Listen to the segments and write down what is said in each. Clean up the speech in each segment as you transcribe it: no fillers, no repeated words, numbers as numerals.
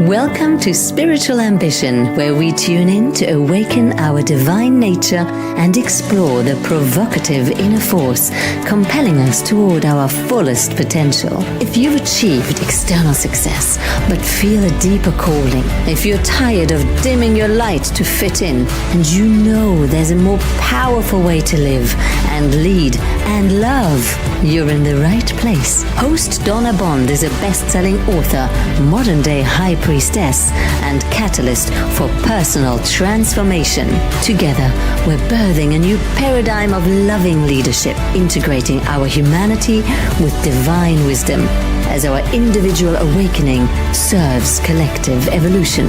Welcome to Spiritual Ambition, where we tune in to awaken our divine nature and explore the provocative inner force compelling us toward our fullest potential. If you've achieved external success but feel a deeper calling, if you're tired of dimming your light to fit in, and you know there's a more powerful way to live and lead and love, you're in the right place. Host Donna Bond is a best-selling author, modern-day high priestess, and catalyst for personal transformation. Together, we're birthing a new paradigm of loving leadership, integrating our humanity with divine wisdom as our individual awakening serves collective evolution.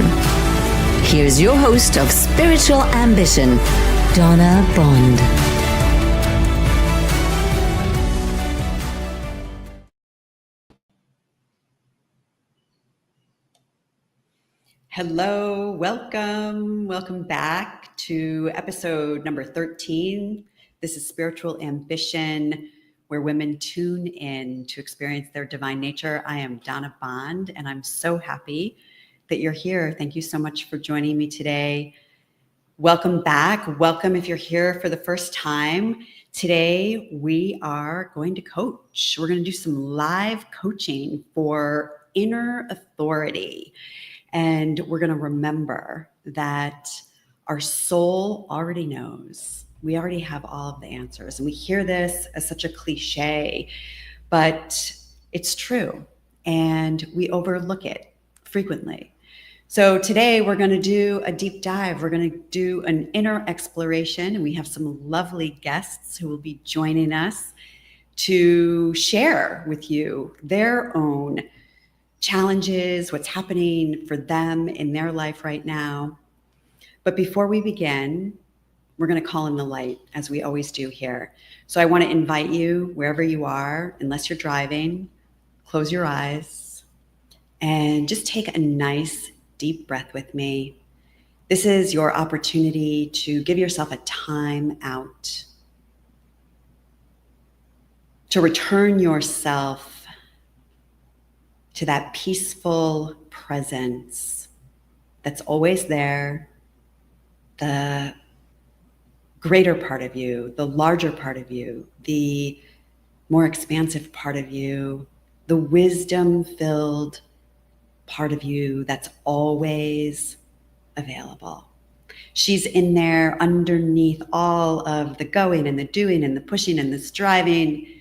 Here's your host of Spiritual Ambition, Donna Bond. Hello, welcome back to episode number 13. This is Spiritual Ambition, where women tune in to experience their divine nature. I am Donna Bond, and I'm so happy that you're here. Thank you so much for joining me today. Welcome back. Welcome if you're here for the first time. Today, we are going to coach. We're going to do some live coaching for inner authority. And we're going to remember that our soul already knows. We already have all of the answers. And we hear this as such a cliche, but it's true. And we overlook it frequently. So today we're going to do a deep dive. We're going to do an inner exploration. And we have some lovely guests who will be joining us to share with you their own challenges, what's happening for them in their life right now. But before we begin, we're going to call in the light, as we always do here. So I want to invite you, wherever you are, unless you're driving, close your eyes and just take a nice deep breath with me. This is your opportunity to give yourself a time out, to return yourself to that peaceful presence that's always there, the greater part of you, the larger part of you, the more expansive part of you, the wisdom-filled part of you that's always available. She's in there underneath all of the going and the doing and the pushing and the striving,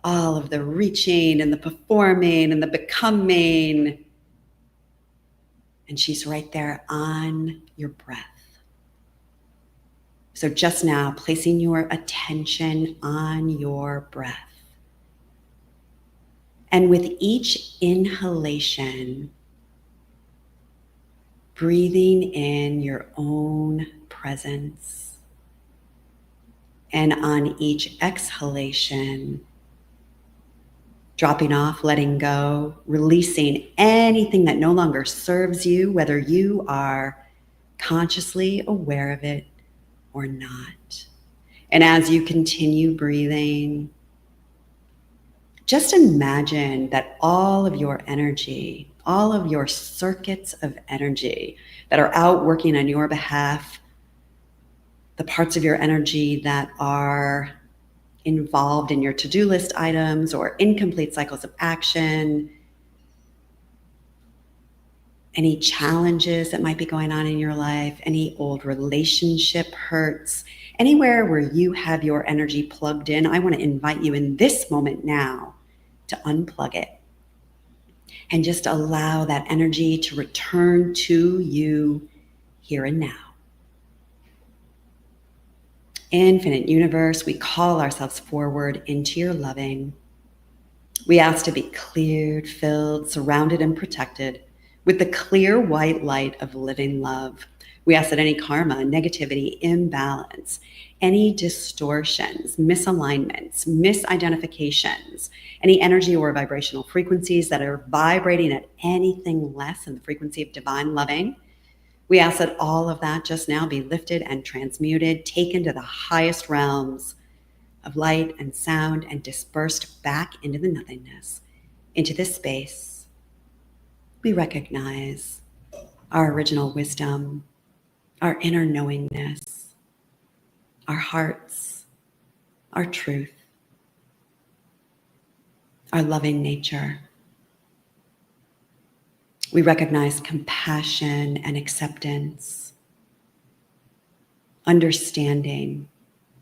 all of the reaching and the performing and the becoming. And she's right there on your breath. So just now, placing your attention on your breath. And with each inhalation, breathing in your own presence. And on each exhalation, dropping off, letting go, releasing anything that no longer serves you, whether you are consciously aware of it or not. And as you continue breathing, just imagine that all of your energy, all of your circuits of energy that are out working on your behalf, the parts of your energy that are involved in your to-do list items or incomplete cycles of action, any challenges that might be going on in your life, any old relationship hurts, anywhere where you have your energy plugged in, I want to invite you in this moment now to unplug it and just allow that energy to return to you here and now. Infinite universe, we call ourselves forward into your loving. We ask to be cleared, filled, surrounded, and protected with the clear white light of living love. We ask that any karma, negativity, imbalance, any distortions, misalignments, misidentifications, any energy or vibrational frequencies that are vibrating at anything less than the frequency of divine loving, we ask that all of that just now be lifted and transmuted, taken to the highest realms of light and sound, and dispersed back into the nothingness, into this space we recognize our original wisdom, our inner knowingness, our hearts, our truth, our loving nature. We recognize compassion and acceptance, understanding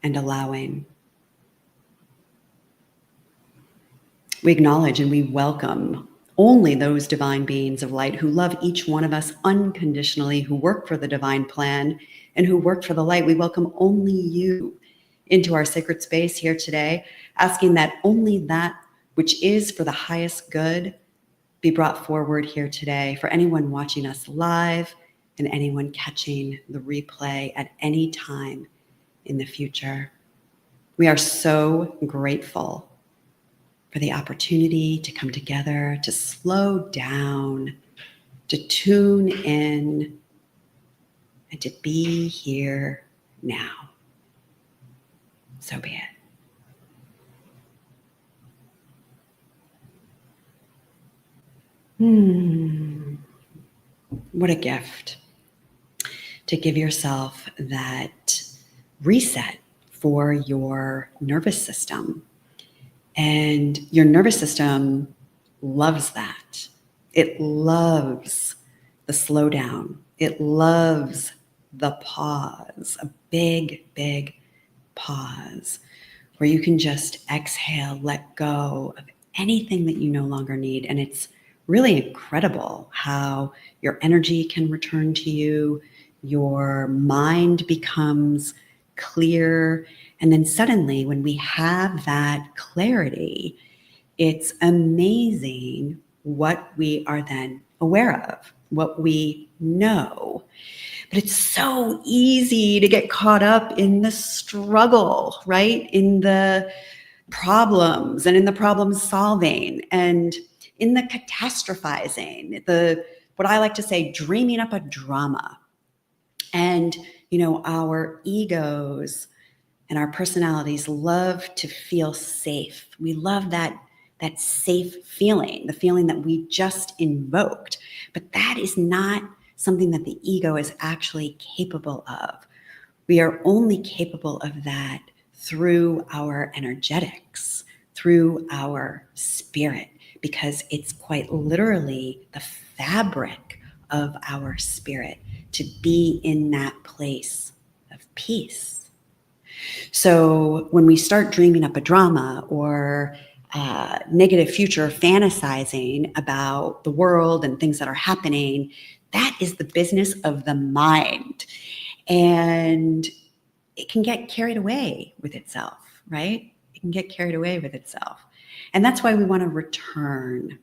and allowing. We acknowledge and we welcome only those divine beings of light who love each one of us unconditionally, who work for the divine plan and who work for the light. We welcome only you into our sacred space here today, asking that only that which is for the highest good be brought forward here today for anyone watching us live and anyone catching the replay at any time in the future. We are so grateful for the opportunity to come together, to slow down, to tune in, and to be here now. So be it. What a gift to give yourself that reset for your nervous system. And your nervous system loves that. It loves the slowdown. It loves the pause, a big, big pause where you can just exhale, let go of anything that you no longer need. And it's really incredible how your energy can return to you, your mind becomes clear. And then suddenly, when we have that clarity, it's amazing what we are then aware of, what we know. But it's so easy to get caught up in the struggle, right? In the problems and in the problem solving and in the catastrophizing, what I like to say, dreaming up a drama. And, our egos and our personalities love to feel safe. We love that safe feeling, the feeling that we just invoked. But that is not something that the ego is actually capable of. We are only capable of that through our energetics, through our spirit, because it's quite literally the fabric of our spirit to be in that place of peace. So when we start dreaming up a drama or negative future fantasizing about the world and things that are happening, that is the business of the mind. And it can get carried away with itself, right? It can get carried away with itself. And that's why we want to return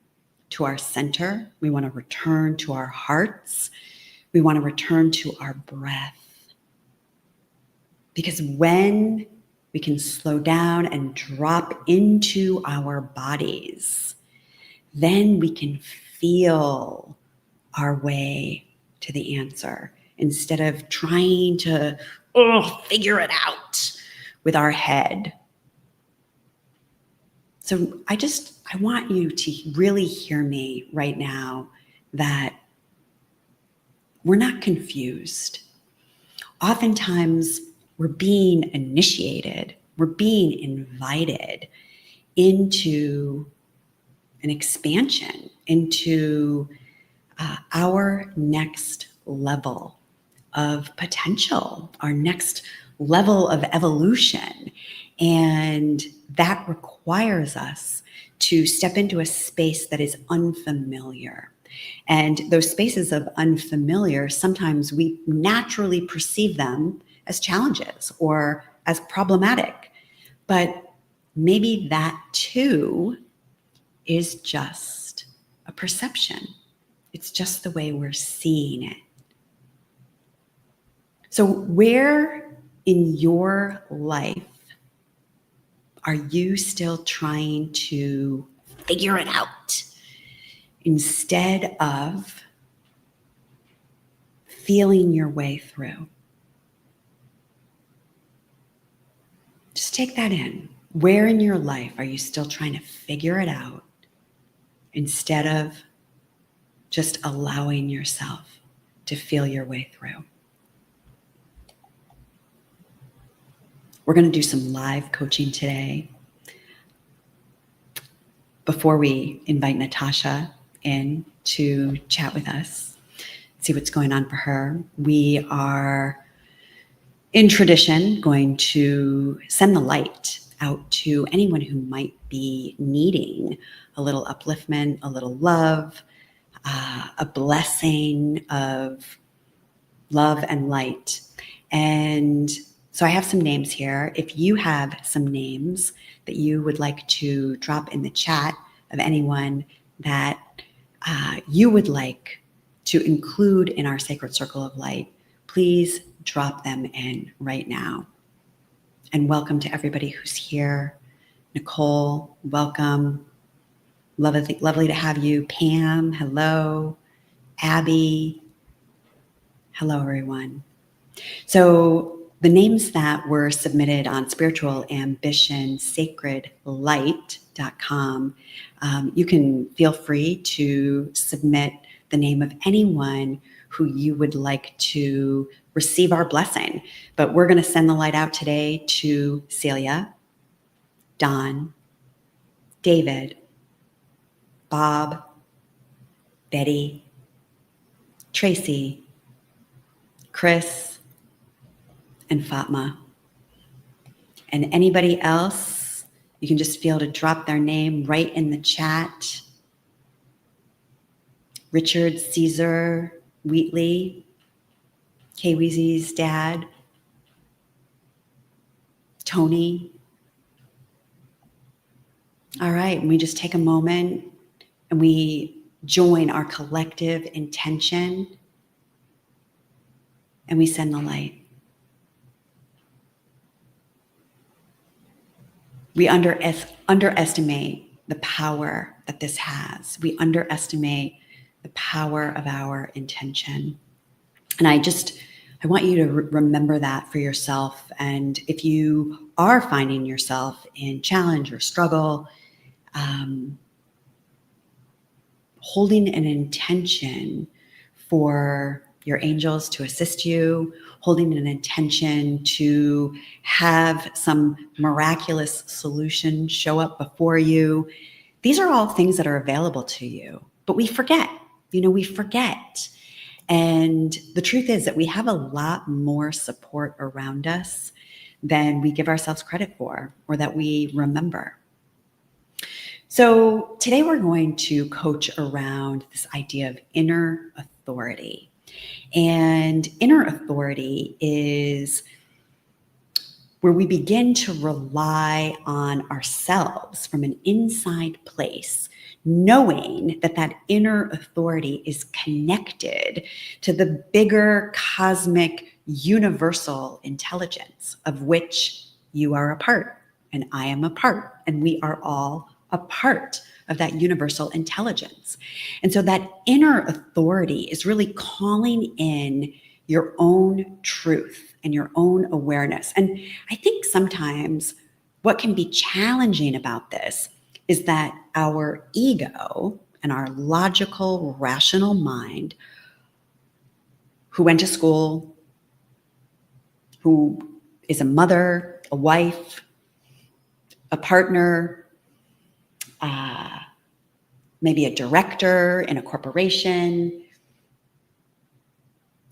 to our center. We want to return to our hearts. We want to return to our breath. Because when we can slow down and drop into our bodies, then we can feel our way to the answer instead of trying to figure it out with our head. So I want you to really hear me right now that we're not confused. Oftentimes, we're being initiated, we're being invited into an expansion, into our next level of potential, our next level of evolution. And that requires us to step into a space that is unfamiliar. And those spaces of unfamiliar, sometimes we naturally perceive them as challenges or as problematic. But maybe that too is just a perception. It's just the way we're seeing it. So where in your life are you still trying to figure it out instead of feeling your way through? Just take that in. Where in your life are you still trying to figure it out instead of just allowing yourself to feel your way through. We're going to do some live coaching today. Before we invite Natasha in to chat with us, see what's going on for her, we are, in tradition, going to send the light out to anyone who might be needing a little upliftment, a little love, a blessing of love and light. And so I have some names here. If you have some names that you would like to drop in the chat of anyone that you would like to include in our sacred circle of light, please drop them in right now. And welcome to everybody who's here. Nicole, welcome. Lovely to have you. Pam, hello. Abby, hello, everyone. So the names that were submitted on Spiritual Ambition sacredlight.com, you can feel free to submit the name of anyone who you would like to receive our blessing. But we're going to send the light out today to Celia, Don, David, Bob, Betty, Tracy, Chris, and Fatma. And anybody else, you can just feel to drop their name right in the chat. Richard, Caesar, Wheatley, K-Weezy's dad, Tony. All right, and we just take a moment and we join our collective intention and we send the light. We underestimate the power that this has. We underestimate the power of our intention. And I want you to remember that for yourself. And if you are finding yourself in challenge or struggle, holding an intention for your angels to assist you, holding an intention to have some miraculous solution show up before you. These are all things that are available to you, but we forget, we forget. And the truth is that we have a lot more support around us than we give ourselves credit for or that we remember. So today we're going to coach around this idea of inner authority. And inner authority is where we begin to rely on ourselves from an inside place, knowing that that inner authority is connected to the bigger cosmic universal intelligence of which you are a part and I am a part, and we are all a part of that universal intelligence. And so that inner authority is really calling in your own truth and your own awareness. And I think sometimes what can be challenging about this is that our ego and our logical, rational mind, who went to school, who is a mother, a wife, a partner, maybe a director in a corporation,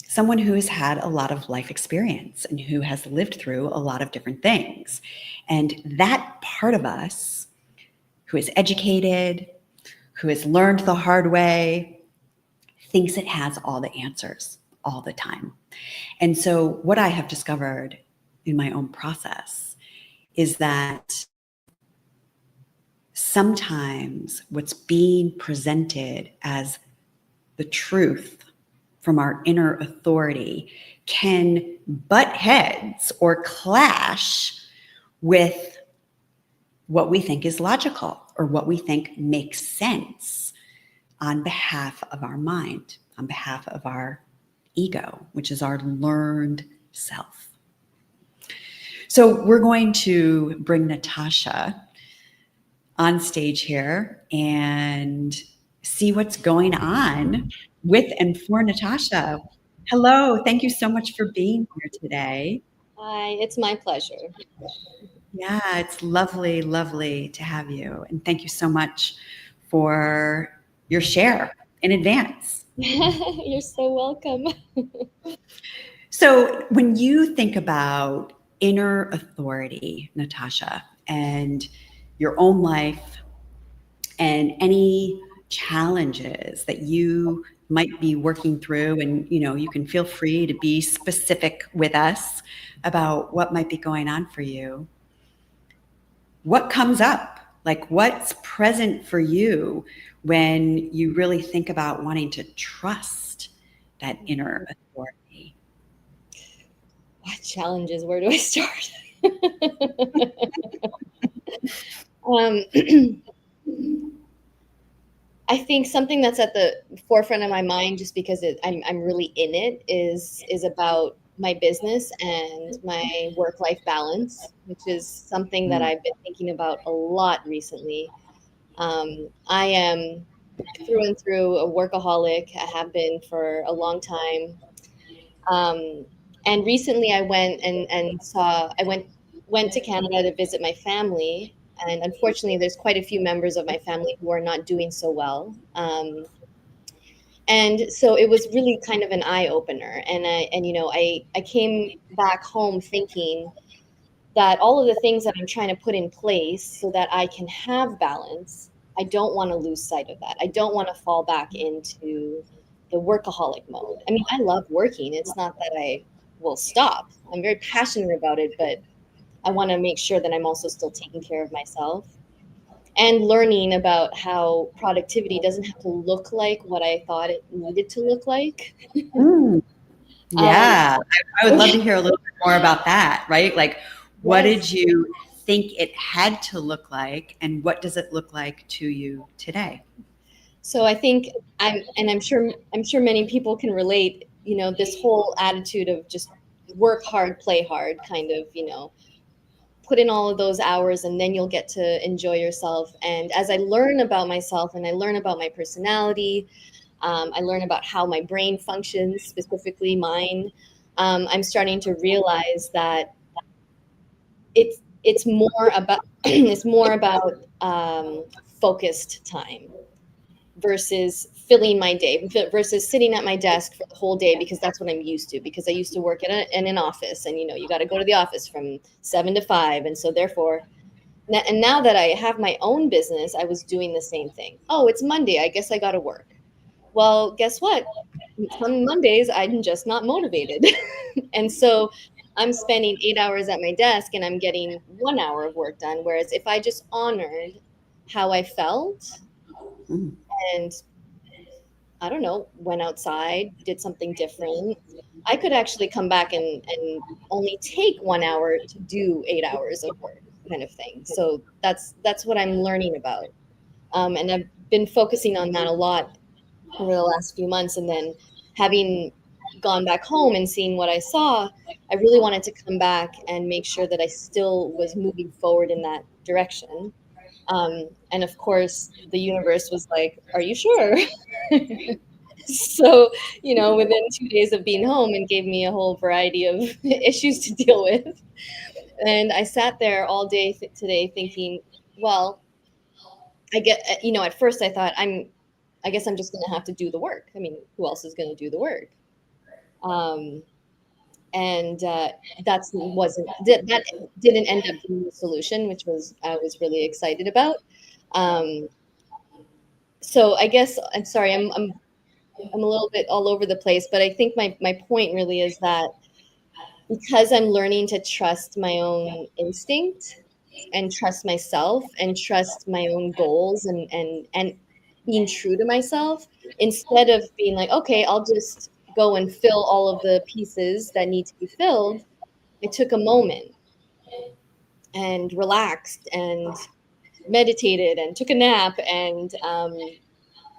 someone who has had a lot of life experience and who has lived through a lot of different things. And that part of us who is educated, who has learned the hard way, thinks it has all the answers all the time. And so what I have discovered in my own process is that sometimes what's being presented as the truth from our inner authority can butt heads or clash with what we think is logical or what we think makes sense on behalf of our mind, on behalf of our ego, which is our learned self. So we're going to bring Natasha on stage here and see what's going on with and for Natasha. Hello, thank you so much for being here today. Hi, it's my pleasure. Yeah, it's lovely, lovely to have you. And thank you so much for your share in advance. You're so welcome. So, when you think about inner authority, Natasha, and your own life and any challenges that you might be working through, and you can feel free to be specific with us about what might be going on for you. What comes up? Like, what's present for you when you really think about wanting to trust that inner authority? What challenges? Where do I start? um, I think something that's at the forefront of my mind, just because I'm really in it, is about my business and my work-life balance, which is something that Mm. I've been thinking about a lot recently. I am through and through a workaholic. I have been for a long time. Um, and recently I went and saw, went to Canada to visit my family. And unfortunately, there's quite a few members of my family who are not doing so well. And so it was really kind of an eye opener. I came back home thinking that all of the things that I'm trying to put in place so that I can have balance, I don't want to lose sight of that. I don't want to fall back into the workaholic mode. I mean, I love working. It's not that I will stop. I'm very passionate about it, but I want to make sure that I'm also still taking care of myself and learning about how productivity doesn't have to look like what I thought it needed to look like. Mm. Um, Yeah, I would love to hear a little bit more about that, right? Like, what yes. did you think it had to look like, and what does it look like to you today? So I think I'm sure many people can relate, this whole attitude of just work hard, play hard, kind of, put in all of those hours and then you'll get to enjoy yourself. And as I learn about myself and I learn about my personality, I learn about how my brain functions, specifically mine. I'm starting to realize that it's more about it's more about focused time versus filling my day versus sitting at my desk for the whole day, because that's what I'm used to, because I used to work in an office, and you got to go to the office from 7 to 5, and so therefore and now that I have my own business, I was doing the same thing. Oh, it's Monday, I guess I got to work. Well, guess what? Some Mondays I'm just not motivated. And so I'm spending 8 hours at my desk and I'm getting 1 hour of work done. Whereas if I just honored how I felt Mm. and, I don't know, went outside, did something different, I could actually come back and only take 1 hour to do 8 hours of work, kind of thing. So that's what I'm learning about. And I've been focusing on that a lot over the last few months. And then having gone back home and seeing what I saw, I really wanted to come back and make sure that I still was moving forward in that direction. And of course, the universe was like, "Are you sure?" So, within 2 days of being home, and gave me a whole variety of issues to deal with. And I sat there all day today thinking, well, at first I thought, I guess I'm just going to have to do the work. I mean, who else is going to do the work? Um, and that didn't end up being the solution, which I was really excited about. Um, so I guess I'm sorry, I'm a little bit all over the place, but I think my point really is that because I'm learning to trust my own instinct and trust myself and trust my own goals and being true to myself, instead of being like, okay, I'll just go and fill all of the pieces that need to be filled, I took a moment and relaxed and meditated and took a nap and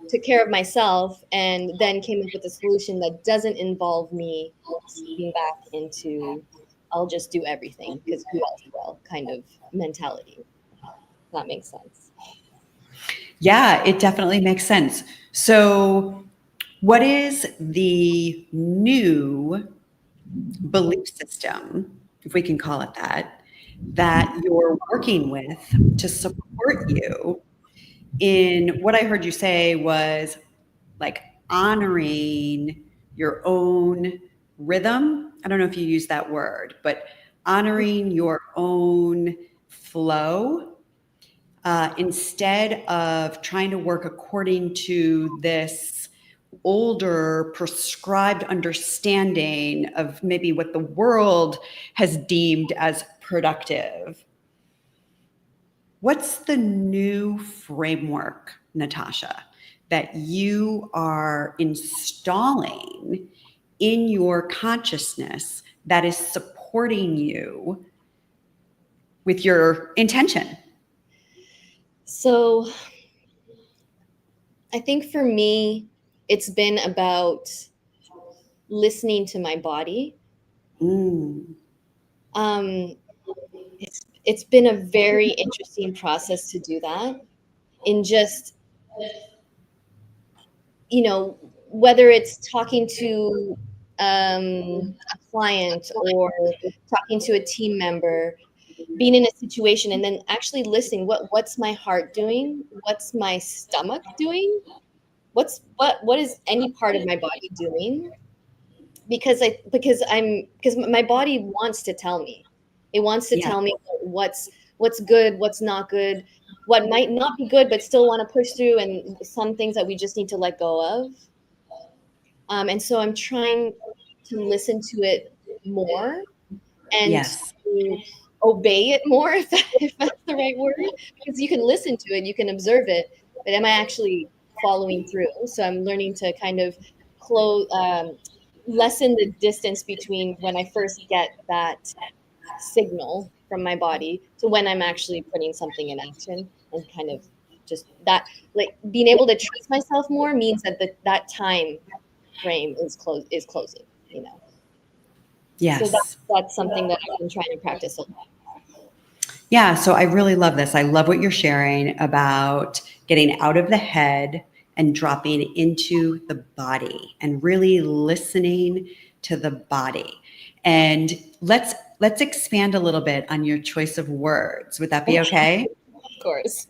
took care of myself, and then came up with a solution that doesn't involve me slipping back into I'll just do everything because who else will kind of mentality. If that makes sense. Yeah, it definitely makes sense. So, what is the new belief system, if we can call it that, that you're working with to support you in what I heard you say was like honoring your own rhythm? I don't know if you use that word, but honoring your own flow instead of trying to work according to this older prescribed understanding of maybe what the world has deemed as productive. What's the new framework, Natasha, that you are installing in your consciousness that is supporting you with your intention? So I think for me, it's been about listening to my body. Mm. It's been a very interesting process to do that, in just, you know, whether it's talking to a client or talking to a team member, being in a situation and then actually listening. What's my heart doing? What's my stomach doing? What is any part of my body doing? Because my body wants to tell me. It wants to Yeah. tell me what's good, what's not good, what might not be good, but still want to push through, and some things that we just need to let go of. And so I'm trying to listen to it more and Yes. to obey it more, if that's the right word. Because you can listen to it, you can observe it, but am I actually following through? So I'm learning to kind of lessen the distance between when I first get that signal from my body to when I'm actually putting something in action, and kind of just that, like, being able to trust myself more means that that time frame is closing, you know. So Yes. that's something that I've been trying to practice a lot. Yeah, so I really love this. I love what you're sharing about getting out of the head and dropping into the body and really listening to the body. And let's expand a little bit on your choice of words. Would that be okay? Of course.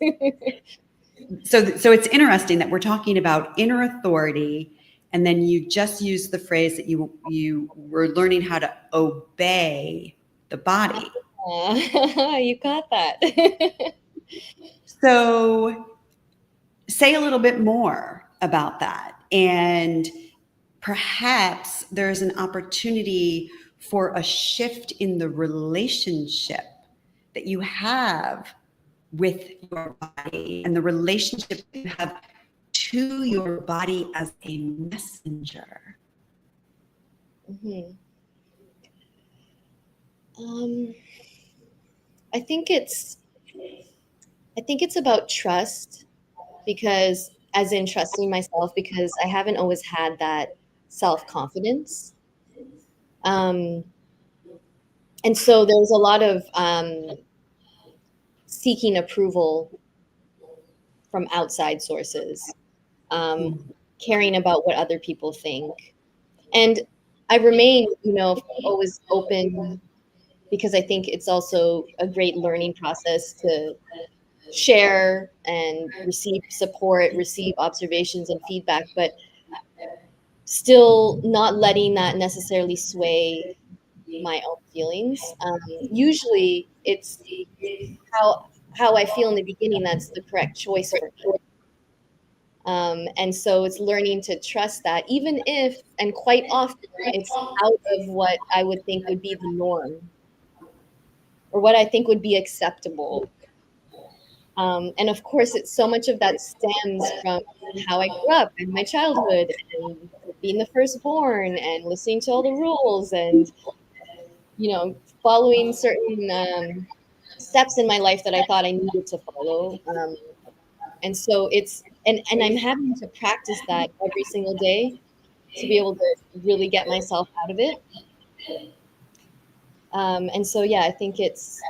So it's interesting that we're talking about inner authority, and then you just used the phrase that you were learning how to obey the body. You got that. So say a little bit more about that. And perhaps there's an opportunity for a shift in the relationship that you have with your body and the relationship you have to your body as a messenger. Mhm. Um, I think it's about trust, because, as in trusting myself, because I haven't always had that self-confidence. Um, and so there's a lot of seeking approval from outside sources, um, caring about what other people think. And I remain, always open, because I think it's also a great learning process to share and receive support, receive observations and feedback, but still not letting that necessarily sway my own feelings. Usually it's how I feel in the beginning that's the correct choice for me. And so it's learning to trust that, even if, and quite often, it's out of what I would think would be the norm, or what I think would be acceptable. And of course, it's so much of that stems from how I grew up in my childhood, and being the firstborn, and listening to all the rules, and following certain steps in my life that I thought I needed to follow. And so and I'm having to practice that every single day to be able to really get myself out of it. And so, yeah, I think it's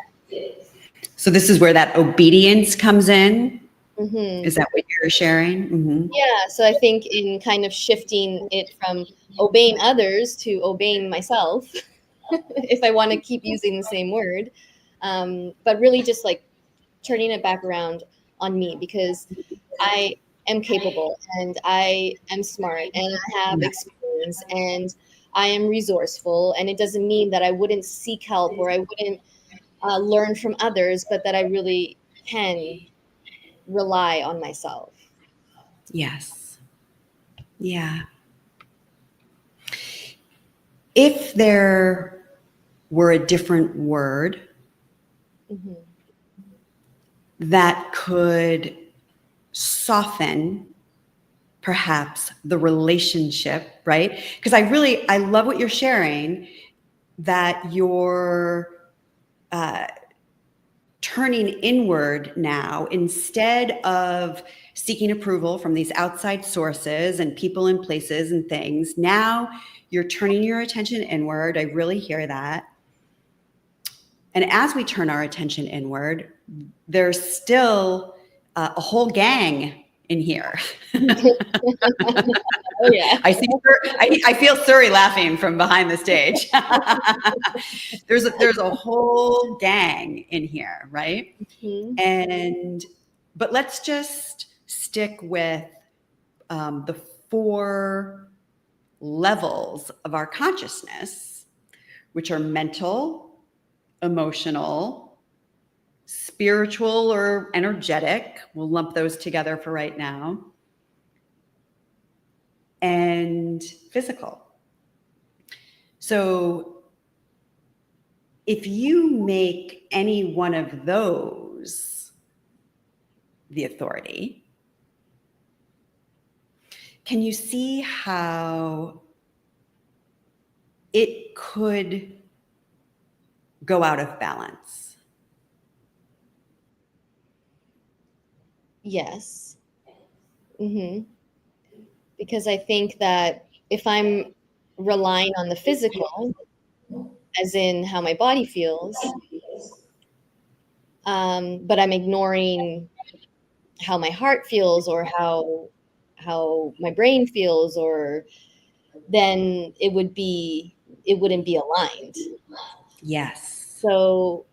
So this is where that obedience comes in. Mm-hmm. Is that what you're sharing? Mm-hmm. Yeah. So I think in kind of shifting it from obeying others to obeying myself, if I want to keep using the same word, but really just like turning it back around on me, because I am capable and I am smart and I have experience and I am resourceful. And it doesn't mean that I wouldn't seek help or I wouldn't learn from others, but that I really can rely on myself. Yes. Yeah. If there were a different word Mm-hmm. that could soften perhaps the relationship, right? Because I love what you're sharing, that you're turning inward now instead of seeking approval from these outside sources and people and places and things. Now you're turning your attention inward. I really hear that. And as we turn our attention inward, there's still a whole gang in here. Oh yeah. I feel Suri laughing from behind the stage. There's a whole gang in here, right? Mm-hmm. But let's just stick with the 4 levels of our consciousness, which are mental, emotional, spiritual or energetic. We'll lump those together for right now. And physical. So if you make any one of those the authority, can you see how it could go out of balance? Yes. Mm-hmm. Because I think that if I'm relying on the physical, as in how my body feels, but I'm ignoring how my heart feels or how my brain feels, or then it wouldn't be aligned. Yes. So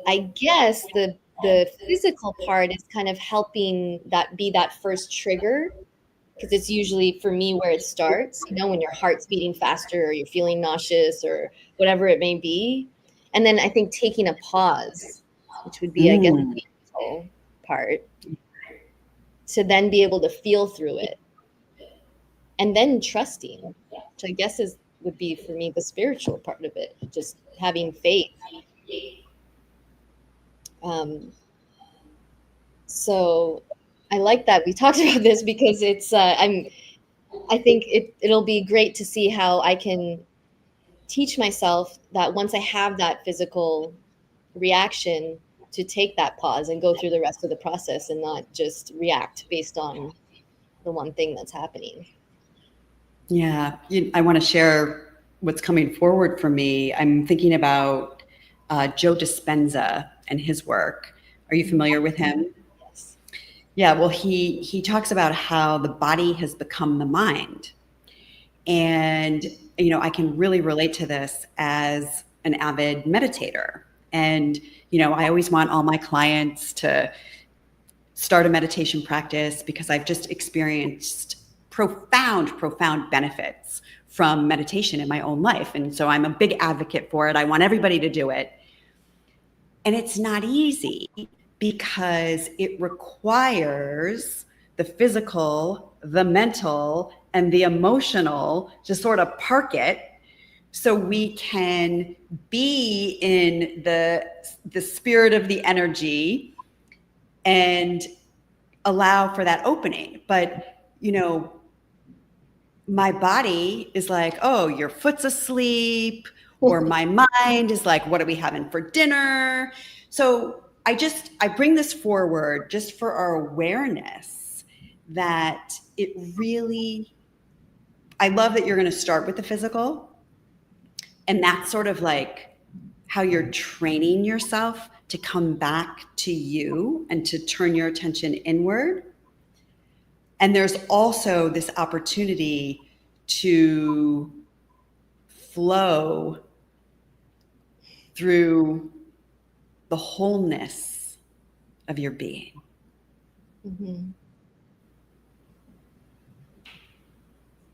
I guess the physical part is kind of helping that be that first trigger, because it's usually for me where it starts, when your heart's beating faster or you're feeling nauseous or whatever it may be. And then I think taking a pause, which would be, I guess, the mental part, to then be able to feel through it. And then trusting, which I guess would be for me the spiritual part of it, just having faith. So I like that we talked about this, because it's I think it'll be great to see how I can teach myself that once I have that physical reaction, to take that pause and go through the rest of the process and not just react based on the one thing that's happening. Yeah. I want to share what's coming forward for me. I'm thinking about Joe Dispenza and his work. Are you familiar with him? Yes. Yeah, well, he talks about how the body has become the mind. And, I can really relate to this as an avid meditator. And, I always want all my clients to start a meditation practice, because I've just experienced profound benefits from meditation in my own life. And so I'm a big advocate for it. I want everybody to do it. And it's not easy, because it requires the physical, the mental, and the emotional to sort of park it, so we can be in the spirit of the energy and allow for that opening. But, my body is like, oh, your foot's asleep, or my mind is like, what are we having for dinner? So I bring this forward just for our awareness that it really, I love that you're going to start with the physical. And that's sort of like how you're training yourself to come back to you and to turn your attention inward. And there's also this opportunity to flow through the wholeness of your being. Mm-hmm.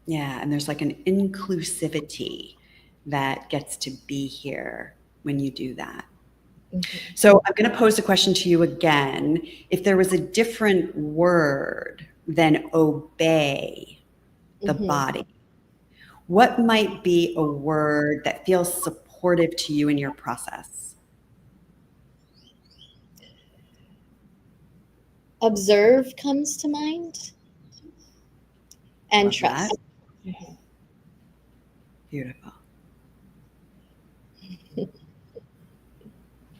Yeah, and there's like an inclusivity that gets to be here when you do that. Mm-hmm. So I'm going to pose a question to you again. If there was a different word than obey the Mm-hmm. body, what might be a word that feels supportive to you in your process? Observe comes to mind, and Love trust. that. Mm-hmm. Beautiful.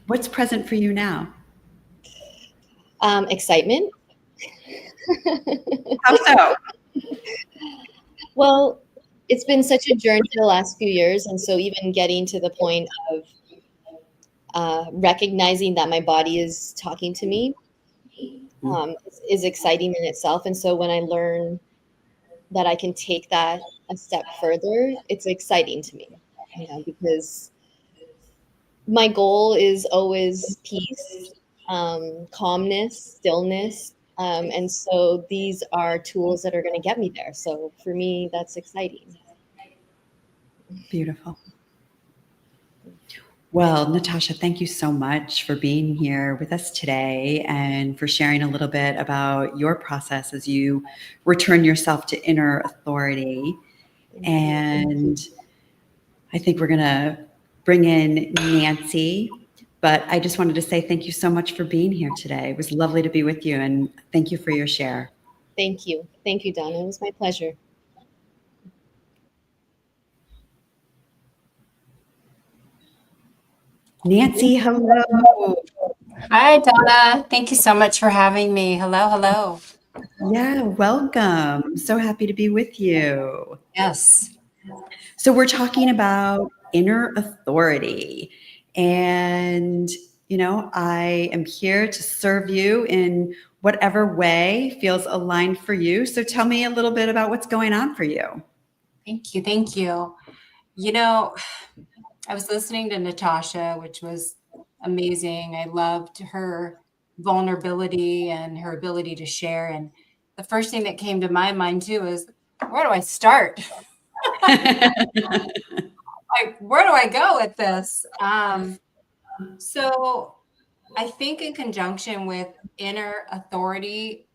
What's present for you now? Excitement. How so? Well, it's been such a journey the last few years, and so even getting to the point of recognizing that my body is talking to me is exciting in itself. And so when I learn that I can take that a step further, it's exciting to me, because my goal is always peace, calmness, stillness. And so these are tools that are going to get me there. So for me, that's exciting. Beautiful. Well, Natasha, thank you so much for being here with us today and for sharing a little bit about your process as you return yourself to inner authority. And I think we're going to bring in Nancy, but I just wanted to say thank you so much for being here today. It was lovely to be with you, and thank you for your share. Thank you. Thank you, Donna. It was my pleasure. Nancy, hello. Hi, Donna. Thank you so much for having me. Hello, hello. Yeah, welcome. So happy to be with you. Yes. So we're talking about inner authority. And, I am here to serve you in whatever way feels aligned for you. So tell me a little bit about what's going on for you. Thank you. Thank you. I was listening to Natasha, which was amazing. I loved her vulnerability and her ability to share. And the first thing that came to my mind too is, where do I start? Like, where do I go with this? So I think in conjunction with inner authority,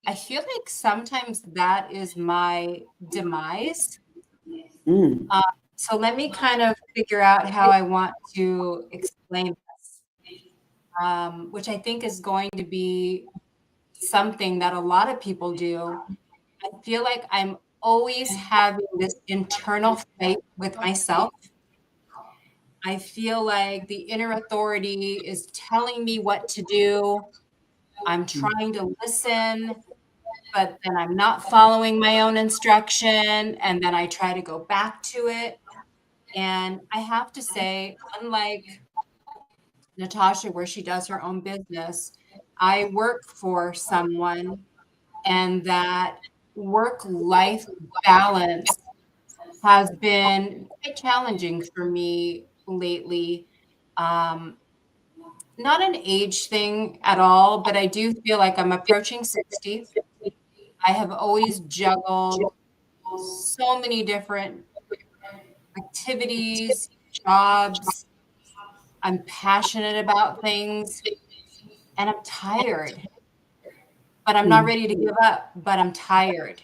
I feel like sometimes that is my demise. Mm. So let me kind of figure out how I want to explain this, which I think is going to be something that a lot of people do. I feel like I'm always having this internal fight with myself. I feel like the inner authority is telling me what to do. I'm trying to listen, but then I'm not following my own instruction, and then I try to go back to it. And I have to say, unlike Natasha, where she does her own business, I work for someone, and that work-life balance has been quite challenging for me lately. Not an age thing at all, but I do feel like I'm approaching 60. I have always juggled so many different activities, jobs. I'm passionate about things, and I'm tired, but I'm not ready to give up, but I'm tired.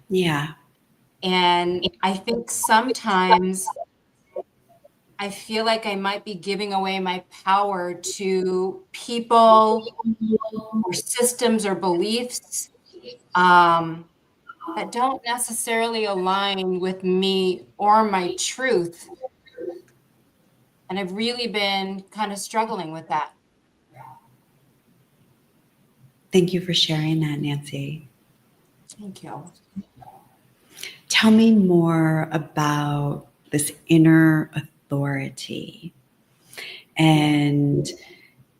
Yeah. And I think sometimes I feel like I might be giving away my power to people or systems or beliefs that don't necessarily align with me or my truth. And I've really been kind of struggling with that. Thank you for sharing that, Nancy. Thank you. Tell me more about this inner authority. and,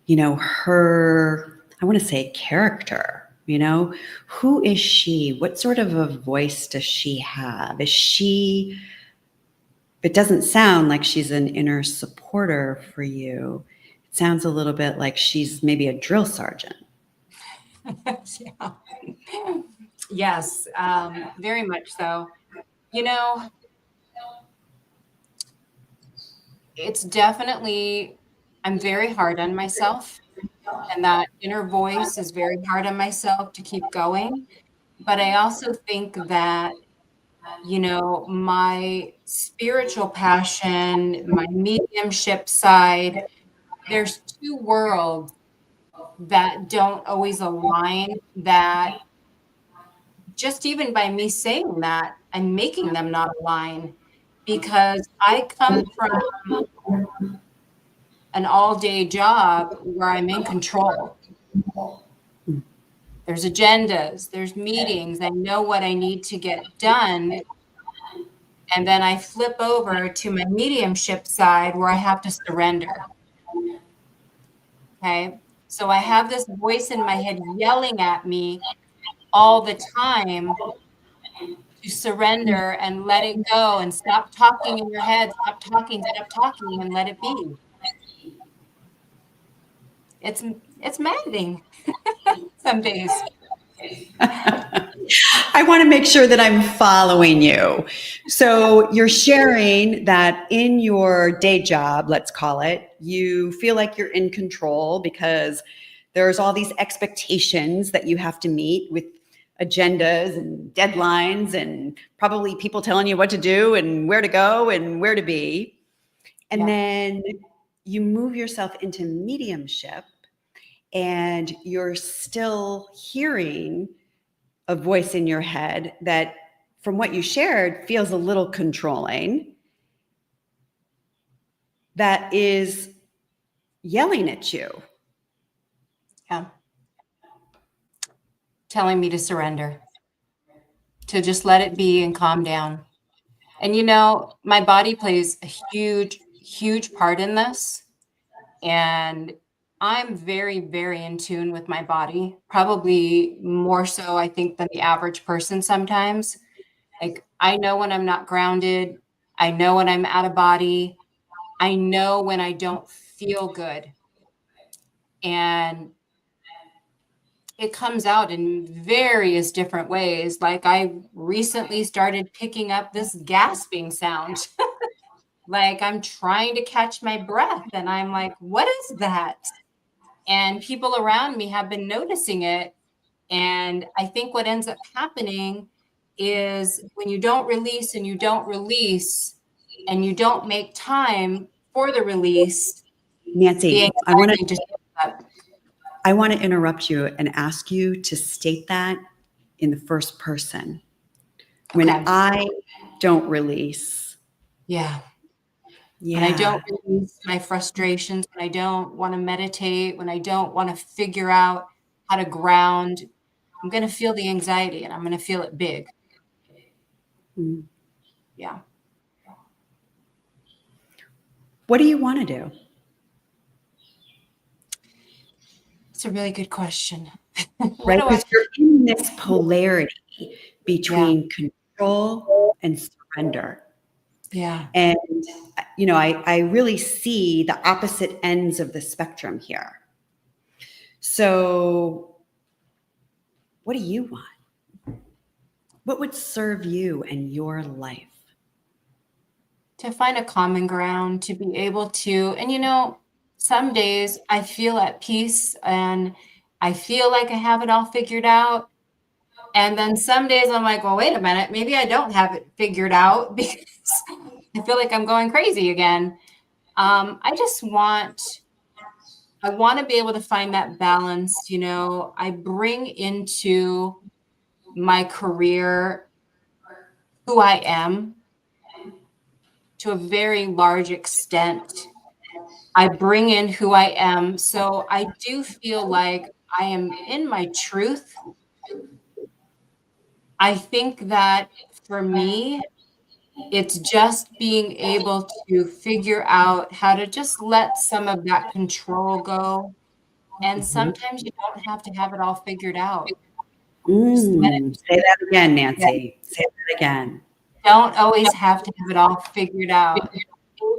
you know, her, I want to say character, you know, who is she? What sort of a voice does she have? Is she, it doesn't sound like she's an inner supporter for you. It sounds a little bit like she's maybe a drill sergeant. Yeah. Yes, very much so. You know, it's definitely, I'm very hard on myself, and that inner voice is very hard on myself to keep going. But I also think that, you know, my spiritual passion, my mediumship side, there's two worlds that don't always align, that just even by me saying that, I'm making them not align, because I come from an all-day job where I'm in control. There's agendas, there's meetings, I know what I need to get done. And then I flip over to my mediumship side where I have to surrender. Okay. So I have this voice in my head yelling at me all the time to surrender and let it go and stop talking in your head, stop talking, and let it be. It's maddening some days. I want to make sure that I'm following you. So you're sharing that in your day job, let's call it, you feel like you're in control because there's all these expectations that you have to meet with agendas and deadlines and probably people telling you what to do and where to go and where to be. And then you move yourself into mediumship and you're still hearing a voice in your head that, from what you shared, feels a little controlling, that is yelling at you. Yeah. Telling me to surrender, to just let it be and calm down. And, you know, my body plays a huge, huge part in this. And I'm very, very in tune with my body, probably more so, I think, than the average person sometimes. Like, I know when I'm not grounded. I know when I'm out of body. I know when I don't feel good. And it comes out in various different ways. Like, I recently started picking up this gasping sound. Like, I'm trying to catch my breath and I'm like, what is that? And people around me have been noticing it. And I think what ends up happening is when you don't release and you don't release and you don't make time for the release, Nancy, the anxiety just goes up. I want to interrupt you and ask you to state that in the first person. When Okay. I don't release. Yeah. When I don't release my frustrations, when I don't want to meditate, when I don't want to figure out how to ground, I'm going to feel the anxiety and I'm going to feel it big. Mm. Yeah. What do you want to do? It's a really good question. Right? Because you're in this polarity between control and surrender. Yeah. And, you know, I really see the opposite ends of the spectrum here. So what do you want? What would serve you and your life? To find a common ground, to be able to, and you know, some days I feel at peace and I feel like I have it all figured out. And then some days I'm like, well, wait a minute, maybe I don't have it figured out because I feel like I'm going crazy again. I want to be able to find that balance. You know, I bring into my career who I am to a very large extent. I bring in who I am. So I do feel like I am in my truth. I think that for me, It's just being able to figure out how to just let some of that control go. And Mhm. sometimes you don't have to have it all figured out. Just let it, Say that again, yeah. Nancy. Say that again. Don't always have to have it all figured out. Day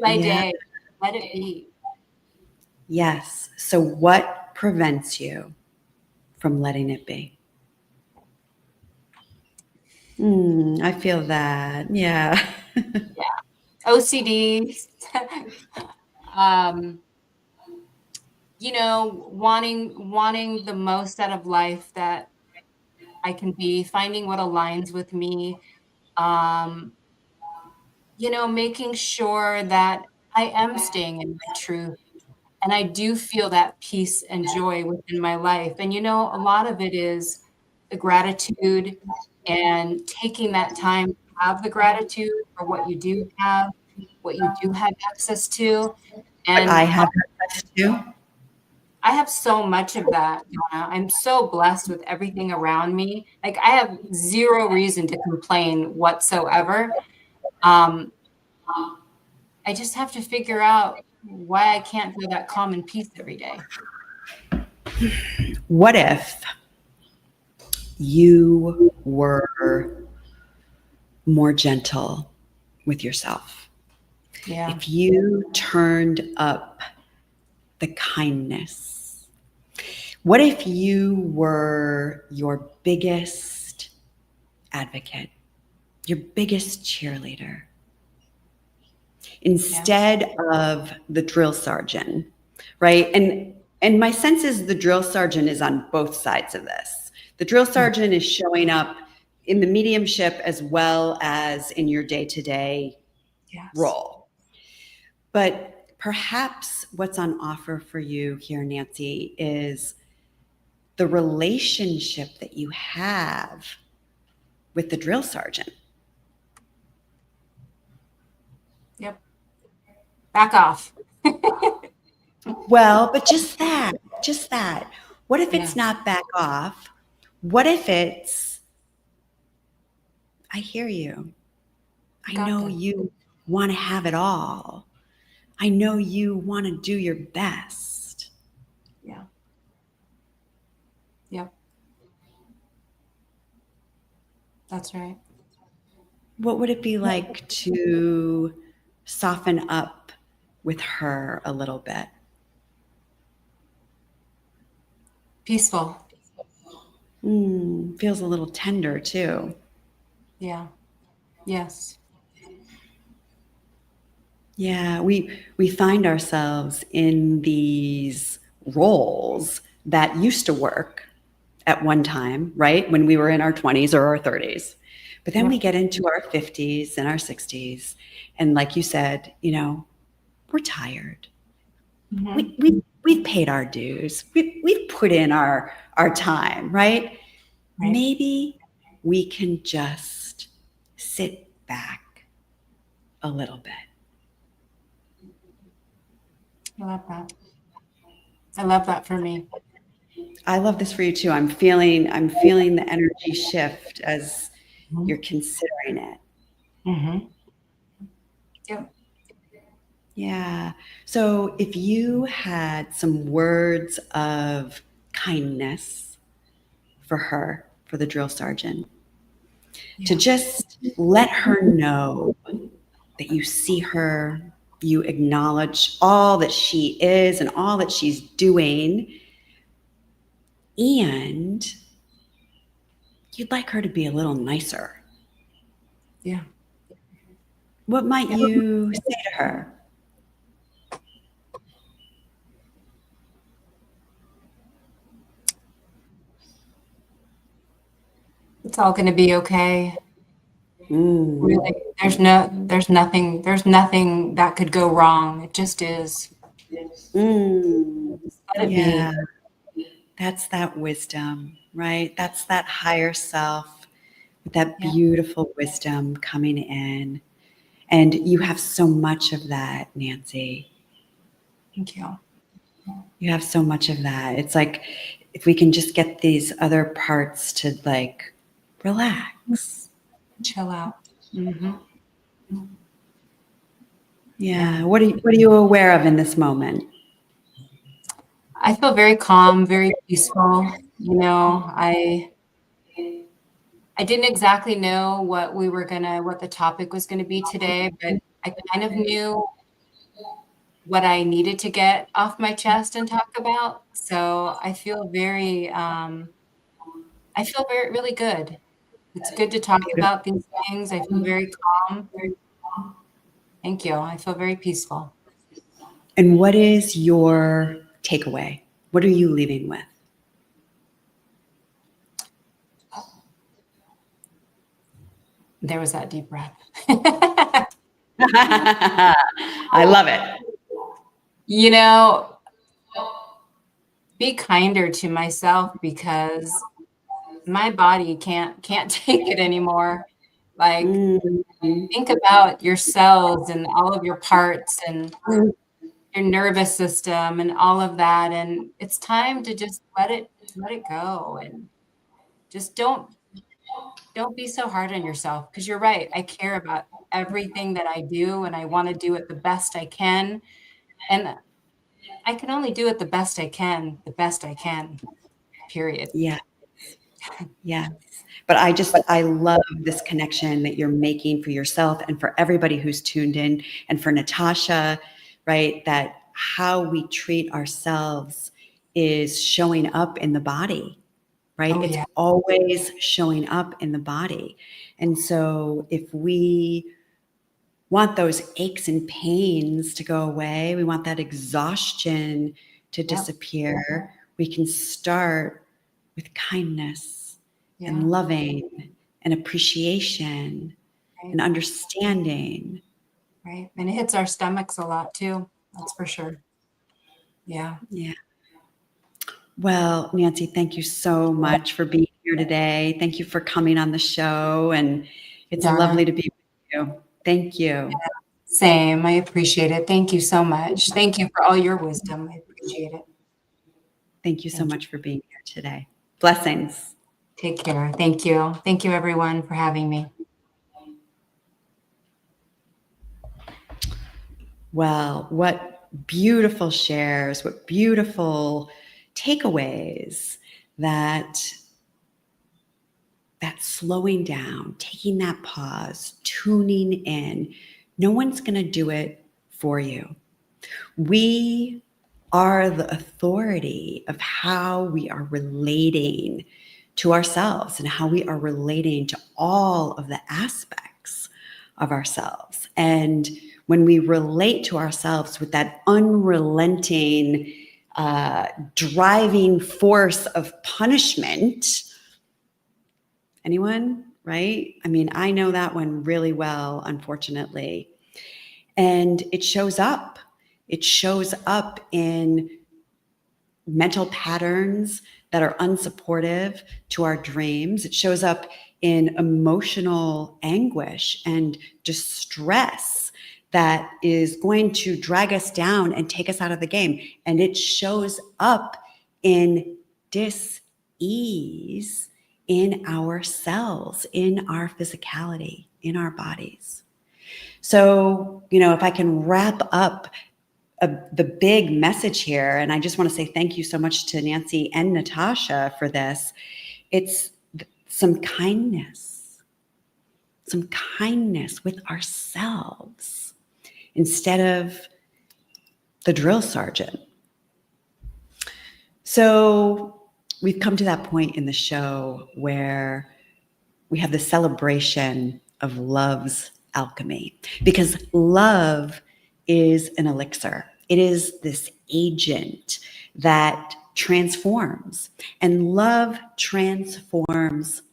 by Yeah. day, let it be. Yes. So what prevents you from letting it be? I feel that. Yeah. OCD, um, wanting the most out of life that I can be, finding what aligns with me, um, making sure that I am staying in my truth. And I do feel that peace and joy within my life. And, a lot of it is the gratitude and taking that time to have the gratitude for what you do have, what you do have access to. But And I have access to. I have so much of that, Donna. I'm so blessed with everything around me. Like, I have zero reason to complain whatsoever. Um, I just have to figure out why I can't feel that calm and peace every day. What if you were more gentle with yourself? Yeah. If you turned up the kindness? What if you were your biggest advocate, your biggest cheerleader? Instead of the drill sergeant, right? And my sense is the drill sergeant is on both sides of this. The drill sergeant is showing up in the mediumship as well as in your day-to-day Yes. role. But perhaps what's on offer for you here, Nancy, is the relationship that you have with the drill sergeant. Yep. Back off. Well, but just that. What if Yeah. it's not back off? What if it's, I hear you. I Got know this. you want to have it all. I know you want to do your best. Yeah. Yep. That's right. What would it be like to soften up with her a little bit? Peaceful. Feels a little tender too. Yeah. Yes. Yeah, we find ourselves in these roles that used to work at one time, right? When we were in our 20s or our 30s. But then we Yep. get into our 50s and our 60s. And like you said, we're tired. Mhm. We've paid our dues. We've put in our time, right? Right. Maybe we can just sit back a little bit. I love that. I love that for me. I love this for you too. I'm feeling the energy shift as you're considering it. Mm-hmm. Yep. Yeah. So if you had some words of kindness for her, for the drill sergeant, to Yeah. just let her know that you see her, you acknowledge all that she is and all that she's doing, and you'd like her to be a little nicer. Yeah. What might Yep. you say to her? It's all going to be okay. Mm, Really, there's nothing that could go wrong. It just is. Let it yeah, be. that's that wisdom, right? That's that higher self, that Yeah. beautiful wisdom coming in. And you have so much of that, Nancy. Thank you. You have so much of that. It's like if we can just get these other parts to like relax. Chill out. Mm-hmm. Yeah. What are you aware of in this moment? I feel very calm, very peaceful. You know, I didn't exactly know what the topic was gonna be today, but I kind of knew what I needed to get off my chest and talk about. So I feel really good. It's good to talk about these things. I feel very calm. Thank you. I feel very peaceful. And what is your takeaway? What are you leaving with? There was that deep breath. I love it. You know, be kinder to myself because my body can't take it anymore. Like, think about your cells and all of your parts and your nervous system and all of that. And it's time to just let it go and just don't be so hard on yourself. Because you're right. I care about everything that I do and I want to do it the best I can. And I can only do it the best I can, period. Yeah. Yeah. But I love this connection that you're making for yourself and for everybody who's tuned in, and for Natasha, right? That how we treat ourselves is showing up in the body, right? Oh, It's yeah. always showing up in the body. And so if we want those aches and pains to go away, we want that exhaustion to disappear, we can start with kindness and loving and appreciation and understanding. Right. And it hits our stomachs a lot too. That's for sure. Yeah. Yeah. Well, Nancy, thank you so much for being here today. Thank you for coming on the show. And it's lovely to be with you. Thank you. Same. I appreciate it. Thank you so much. Thank you for all your wisdom. I appreciate it. Thank you so much for being here today. Blessings. Take care. Thank you. Thank you, everyone, for having me. Well, what beautiful shares, what beautiful takeaways that slowing down, taking that pause, tuning in. No one's going to do it for you. We are the authority of how we are relating to ourselves and how we are relating to all of the aspects of ourselves. And when we relate to ourselves with that unrelenting, driving force of punishment, anyone, right? I mean, I know that one really well, unfortunately. And it shows up. It shows up in mental patterns that are unsupportive to our dreams. It shows up in emotional anguish and distress that is going to drag us down and take us out of the game. And it shows up in dis-ease in our cells, in our physicality, in our bodies. So, if I can wrap up the big message here, and I just want to say thank you so much to Nancy and Natasha for this. It's some kindness with ourselves instead of the drill sergeant. So we've come to that point in the show where we have the celebration of love's alchemy, because love is an elixir. It is this agent that transforms, and love transforms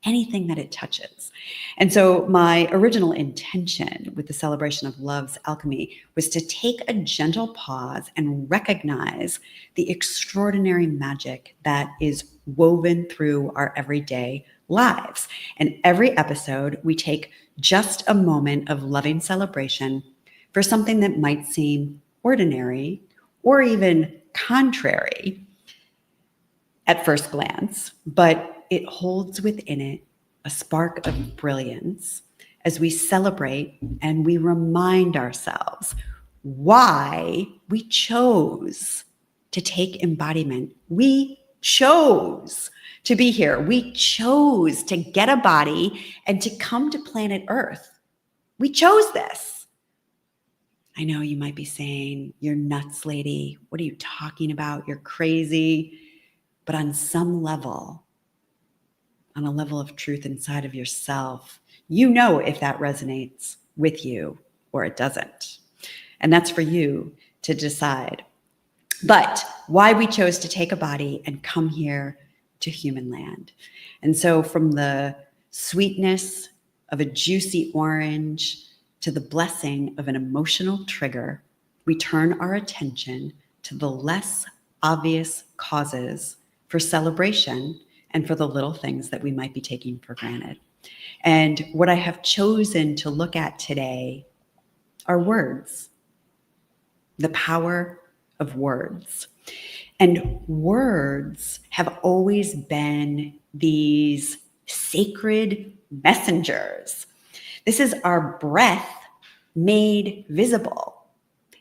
anything that it touches. And so my original intention with the celebration of love's alchemy was to take a gentle pause and recognize the extraordinary magic that is woven through our everyday lives. And every episode, we take just a moment of loving celebration for something that might seem ordinary or even contrary at first glance, but it holds within it a spark of brilliance as we celebrate and we remind ourselves why we chose to take embodiment. We chose to be here. We chose to get a body and to come to planet Earth. We chose this. I know you might be saying, "You're nuts, lady. What are you talking about? You're crazy." But on some level, on a level of truth inside of yourself, you know if that resonates with you or it doesn't. And that's for you to decide. But why we chose to take a body and come here to human land. And so from the sweetness of a juicy orange to the blessing of an emotional trigger, we turn our attention to the less obvious causes for celebration and for the little things that we might be taking for granted. And what I have chosen to look at today are words, the power of words. And words have always been these sacred messengers. This is our breath made visible.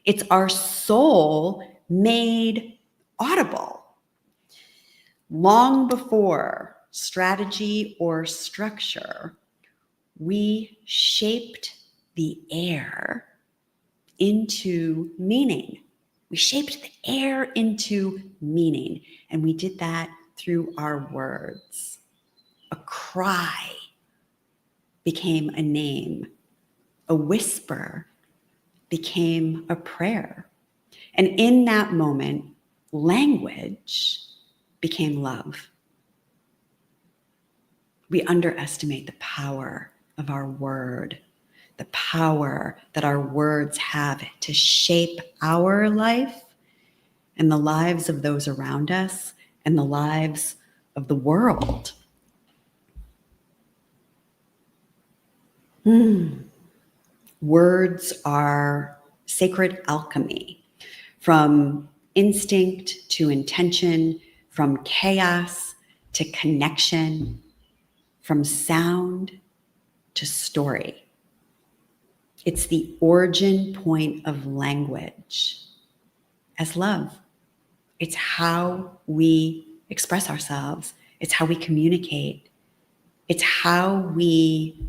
It's our soul made audible. Long before strategy or structure, we shaped the air into meaning. We shaped the air into meaning, and we did that through our words. A cry became a name. A whisper became a prayer. And in that moment, language became love. We underestimate the power of our word, the power that our words have to shape our life and the lives of those around us and the lives of the world. Words are sacred alchemy, from instinct to intention, from chaos to connection, from sound to story. It's the origin point of language as love. It's how we express ourselves. It's how we communicate. It's how we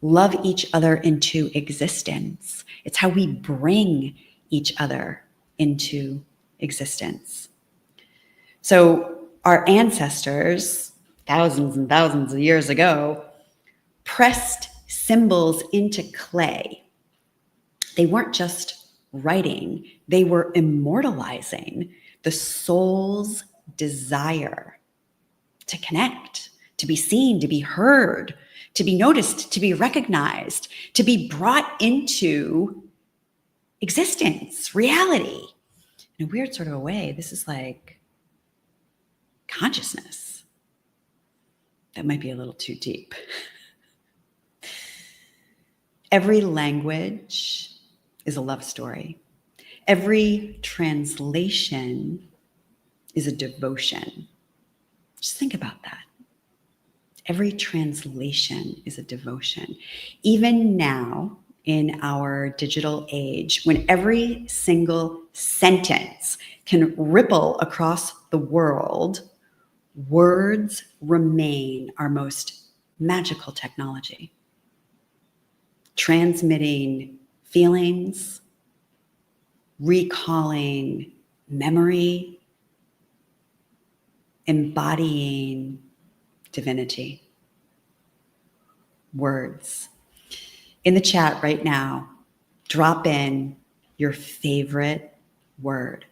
love each other into existence. It's how we bring each other into existence. So our ancestors, thousands and thousands of years ago, pressed symbols into clay. They weren't just writing, they were immortalizing the soul's desire to connect, to be seen, to be heard, to be noticed, to be recognized, to be brought into existence, reality. In a weird sort of a way, this is like consciousness. That might be a little too deep. Every language is a love story. Every translation is a devotion. Just think about that. Every translation is a devotion. Even now, in our digital age, when every single sentence can ripple across the world, words remain our most magical technology. Transmitting feelings, recalling memory, embodying divinity. Words. In the chat right now, drop in your favorite word.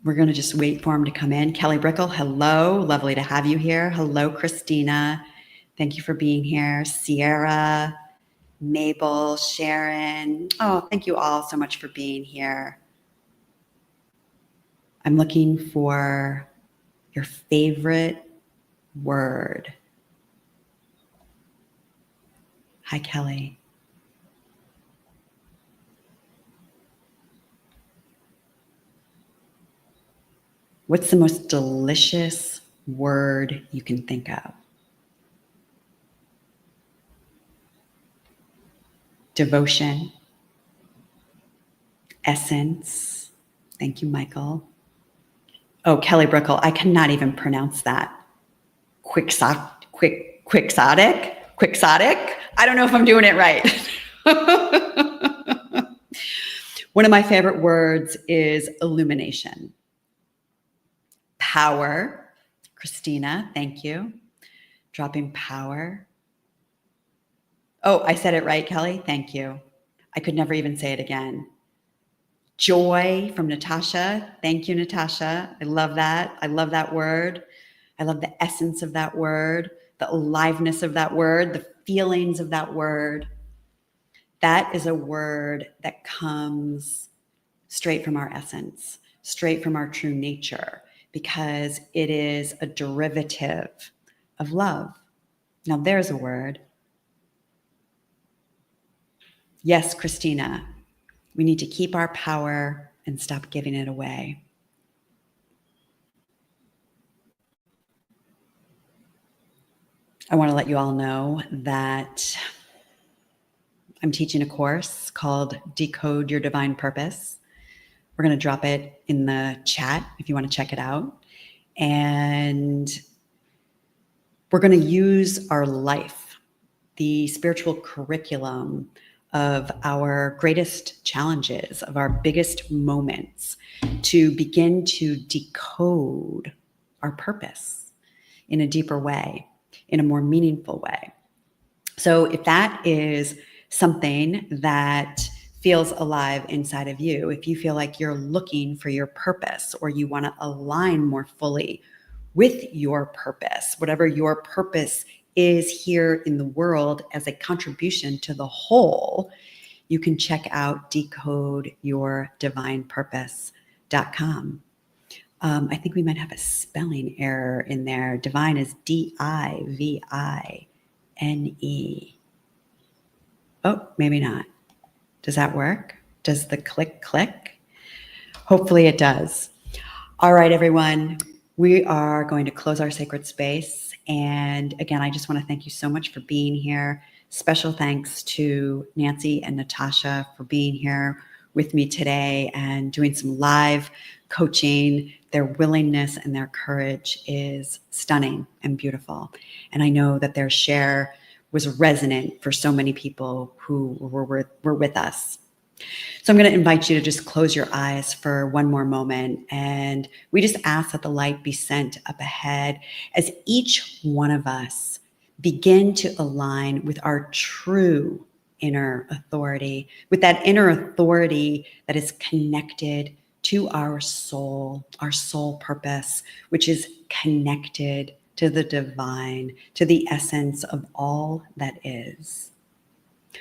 We're going to just wait for him to come in. Kelly Brickle, hello. Lovely to have you here. Hello, Christina. Thank you for being here. Sierra, Mabel, Sharon. Oh, thank you all so much for being here. I'm looking for your favorite word. Hi, Kelly. What's the most delicious word you can think of. Devotion, essence. Thank you, Michael. Oh, Kelly Brickle, I cannot even pronounce that. Quixotic? I don't know if I'm doing it right. One of my favorite words is illumination. Power. Christina, thank you. Dropping power. Oh, I said it right, Kelly. Thank you. I could never even say it again. Joy from Natasha. Thank you, Natasha. I love that. I love that word. I love the essence of that word, the aliveness of that word, the feelings of that word. That is a word that comes straight from our essence, straight from our true nature, because it is a derivative of love. Now, there's a word. Yes, Christina, we need to keep our power and stop giving it away. I want to let you all know that I'm teaching a course called Decode Your Divine Purpose. We're going to drop it in the chat if you want to check it out. And we're going to use our life, the spiritual curriculum of our greatest challenges, of our biggest moments, to begin to decode our purpose in a deeper way, in a more meaningful way. So if that is something that feels alive inside of you, if you feel like you're looking for your purpose or you want to align more fully with your purpose, whatever your purpose is here in the world as a contribution to the whole, you can check out decodeyourdivinepurpose.com. I think we might have a spelling error in there. Divine is D-I-V-I-N-E. Oh, maybe not. Does that work? Does the click? Hopefully it does. All right, everyone. We are going to close our sacred space. And again, I just want to thank you so much for being here. Special thanks to Nancy and Natasha for being here with me today and doing some live coaching. Their willingness and their courage is stunning and beautiful. And I know that their share was resonant for so many people who were with us. So I'm going to invite you to just close your eyes for one more moment. And we just ask that the light be sent up ahead as each one of us begin to align with our true inner authority, with that inner authority that is connected to our soul purpose, which is connected to the divine, to the essence of all that is.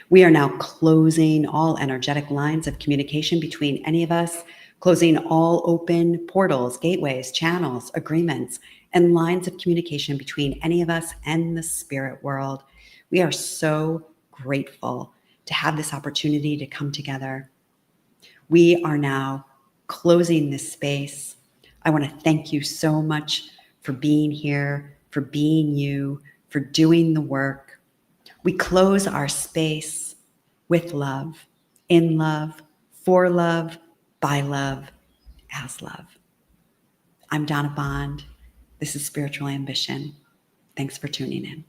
We are now closing all energetic lines of communication between any of us, closing all open portals, gateways, channels, agreements, and lines of communication between any of us and the spirit world. We are so grateful to have this opportunity to come together. We are now closing this space. I want to thank you so much for being here, for being you, for doing the work. We close our space with love, in love, for love, by love, as love. I'm Donna Bond. This is Spiritual Ambition. Thanks for tuning in.